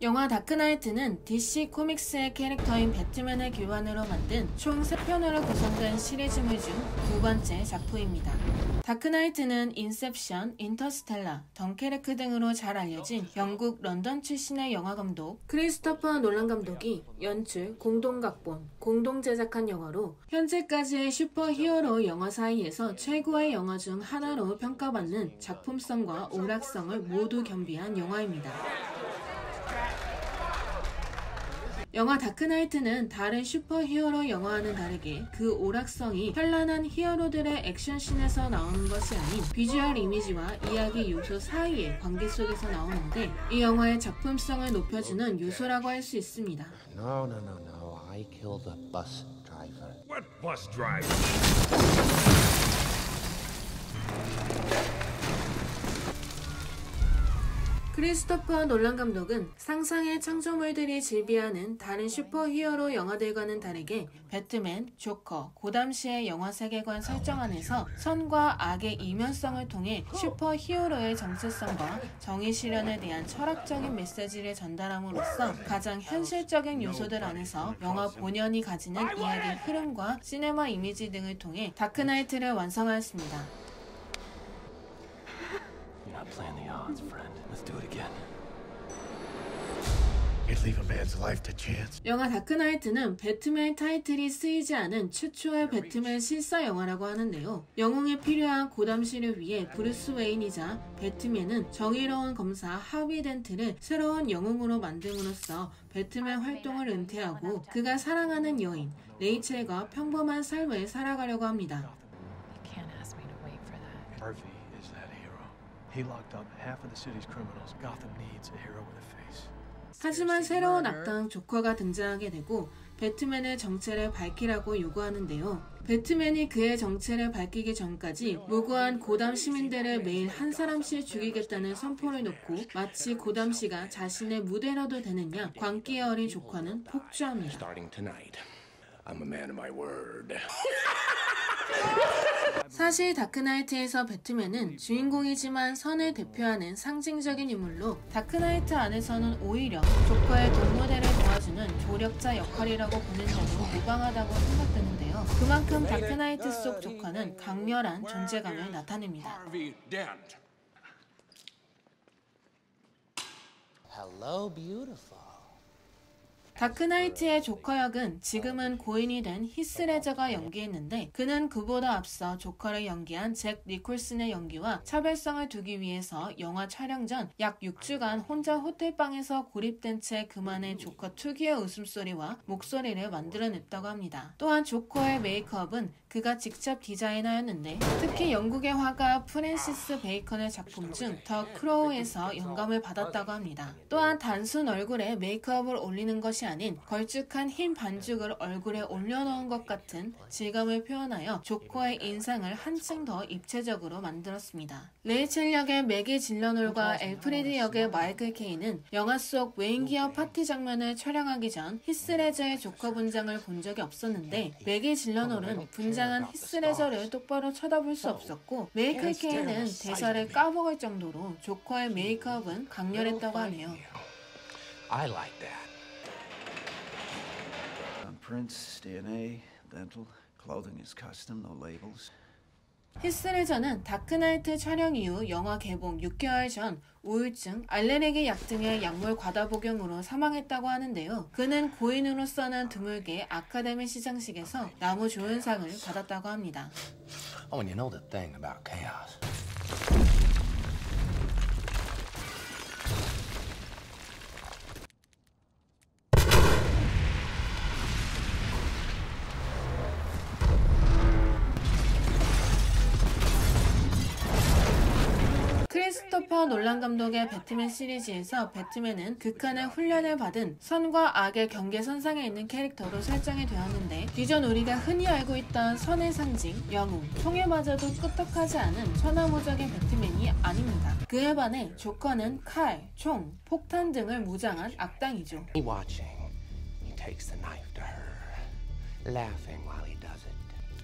영화 다크나이트는 DC 코믹스의 캐릭터인 배트맨을 기반으로 만든 총 3편으로 구성된 시리즈물 중 두 번째 작품입니다. 다크나이트는 인셉션, 인터스텔라, 덩케르크 등으로 잘 알려진 영국 런던 출신의 영화감독 크리스토퍼 놀란 감독이 연출, 공동각본, 공동제작한 영화로 현재까지의 슈퍼히어로 영화 사이에서 최고의 영화 중 하나로 평가받는 작품성과 오락성을 모두 겸비한 영화입니다. 영화 다크나이트는 다른 슈퍼히어로 영화와는 다르게 그 오락성이 현란한 히어로들의 액션씬에서 나오는 것이 아닌 비주얼 이미지와 이야기 요소 사이의 관계 속에서 나오는데 이 영화의 작품성을 높여주는 요소라고 할 수 있습니다. No. I killed the bus driver. What bus driver? 크리스토퍼 놀란 감독은 상상의 창조물들이 즐비하는 다른 슈퍼히어로 영화들과는 다르게 배트맨, 조커, 고담시의 영화 세계관 설정 안에서 선과 악의 이면성을 통해 슈퍼히어로의 정체성과 정의 실현에 대한 철학적인 메시지를 전달함으로써 가장 현실적인 요소들 안에서 영화 본연이 가지는 이야기 흐름과 시네마 이미지 등을 통해 다크나이트를 완성하였습니다. Playing the odds, friend. Let's do it again. You'd leave a man's life to chance? 영화 다크나이트는 배트맨 타이틀이 쓰이지 않은 최초의 배트맨 실사 영화라고 하는데요. 영웅에 필요한 고담시를 위해 브루스 웨인이자 배트맨은 정의로운 검사 하비 덴트를 새로운 영웅으로 만듦으로써 배트맨 활동을 은퇴하고 그가 사랑하는 여인 레이첼과 평범한 삶을 살아가려고 합니다. He locked up half of the city's criminals. Gotham needs a hero with a face. 하지만 새로운 악당 조커가 등장하게 되고 배트맨의 정체를 밝히라고 요구하는데요. 배트맨이 그의 정체를 밝히기 전까지 무고한 고담 시민들을 매일 한 사람씩 죽이겠다는 선포를 놓고 마치 고담시가 자신의 무대라도 되느냐 광기에 어린 조커는 폭주합니다. Starting tonight, I'm a man of my word. 사실 다크나이트에서 배트맨은 주인공이지만 선을 대표하는 상징적인 인물로 다크나이트 안에서는 오히려 조커의 동무대를 도와주는 조력자 역할이라고 보는 점도 무방하다고 생각되는데요. 그만큼 다크나이트 속 조커는 강렬한 존재감을 나타냅니다. Hello, beautiful. 다크나이트의 조커 역은 지금은 고인이 된 히스 레저가 연기했는데 그는 그보다 앞서 조커를 연기한 잭 니콜슨의 연기와 차별성을 두기 위해서 영화 촬영 전 약 6주간 혼자 호텔방에서 고립된 채 그만의 조커 특유의 웃음소리와 목소리를 만들어냈다고 합니다. 또한 조커의 메이크업은 그가 직접 디자인하였는데 특히 영국의 화가 프랜시스 베이컨의 작품 중 더 크로우에서 영감을 받았다고 합니다. 또한 단순 얼굴에 메이크업을 올리는 것이 아닌 걸쭉한 흰 반죽을 얼굴에 올려놓은 것 같은 질감을 표현하여 조커의 인상을 한층 더 입체적으로 만들었습니다. 레이첼 역의 매기 질러놀과 엘프레드 역의 마이클 케인은 영화 속 웨인 기어 파티 장면을 촬영하기 전 히스 레저의 조커 분장을 본 적이 없었는데 매기 질러놀은 분장한 히스 레저를 똑바로 쳐다볼 수 없었고 마이클 케인은 대사를 까먹을 정도로 조커의 메이크업은 강렬했다고 하네요. I like that. Prints, DNA, dental, clothing is custom, no labels. 히스 레저는 다크나이트 촬영 이후 영화 개봉 6개월 전 우울증, 알레르기 약 등의 약물 과다 복용으로 사망했다고 하는데요. 그는 고인으로서는 드물게 아카데미 시상식에서 나무조연상을 받았다고 합니다. Oh, and you know the thing about chaos. 크리스토퍼 놀란 감독의 배트맨 시리즈에서 배트맨은 극한의 훈련을 받은 선과 악의 경계선상에 있는 캐릭터로 설정이 되었는데 기존 우리가 흔히 알고 있던 선의 상징, 영웅, 총에마저도 끄떡하지 않은 천하무적인 배트맨이 아닙니다. 그에 반해 조커는 칼, 총, 폭탄 등을 무장한 악당이죠. Watching, he takes the knife to her, laughing while he does it.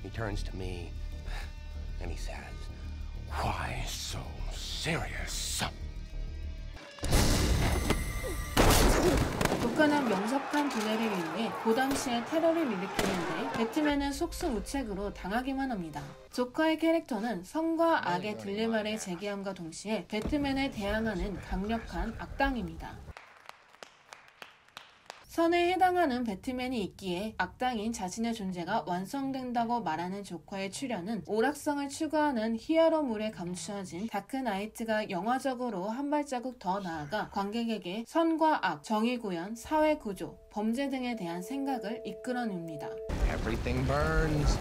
He turns to me and he says, "Why so serious?" 조커는 명석한 두뇌를 이용해 고담시에 테러를 일으키는데 배트맨은 속수무책으로 당하기만 합니다. 조커의 캐릭터는 선과 악의 딜레마를 제기함과 동시에 배트맨에 대항하는 강력한 악당입니다. 선에 해당하는 배트맨이 있기에 악당인 자신의 존재가 완성된다고 말하는 조커의 출현은 오락성을 추구하는 히어로물에 감추어진 다크나이트가 영화적으로 한 발자국 더 나아가 관객에게 선과 악, 정의구현, 사회구조, 범죄 등에 대한 생각을 이끌어냅니다. Everything burns.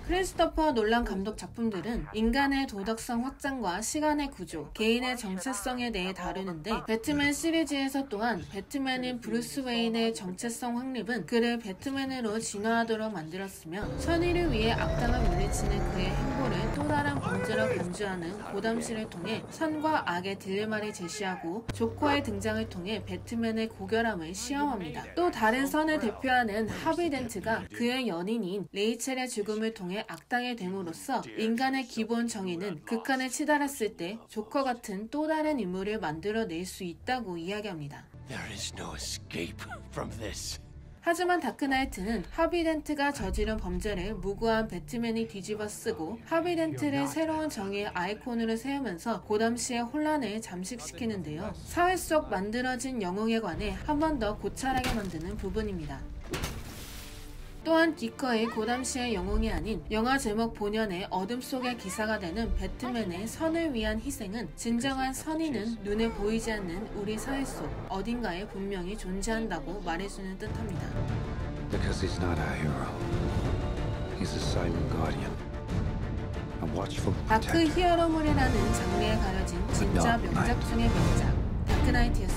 크리스토퍼 놀란 감독 작품들은 인간의 도덕성 확장과 시간의 구조, 개인의 정체성에 대해 다루는데 배트맨 시리즈에서 또한 배트맨인 브루스 웨인의 정체성 확립은 그를 배트맨으로 진화하도록 만들었으며 선의를 위해 악당을 물리치는 그의 행보를 또 다른 범죄로 간주하는 고담시를 통해 선과 악의 딜레마를 제시하고 조커의 등장을 통해 배트맨의 고결함을 시험합니다. 또 다른 선을 대표하는 하비 덴트가 그의 연인인 레이첼의 죽음을 통해 악당이 됨으로써 인간의 기본 정의는 극한에 치달았을 때 조커 같은 또 다른 인물을 만들어낼 수 있다고 이야기합니다. There is no escape from this. 하지만 다크나이트는 하비 덴트가 저지른 범죄를 무고한 배트맨이 뒤집어 쓰고 하비 덴트를 새로운 정의의 아이콘으로 세우면서 고담시의 혼란을 잠식시키는데요. 사회 속 만들어진 영웅에 관해 한 번 더 고찰하게 만드는 부분입니다. 또한 디커의 고담시의 영웅이 아닌 영화 제목 본연의 어둠 속의 기사가 되는 배트맨의 선을 위한 희생은 진정한 선의는 눈에 보이지 않는 우리 사회 속 어딘가에 분명히 존재한다고 말해주는 듯합니다. Because he's not a hero. He's a silent guardian. A watchful 다크 protector. 히어로물이라는 장르에 가려진 진짜 명작 중의 명작 다크나이트였습니다.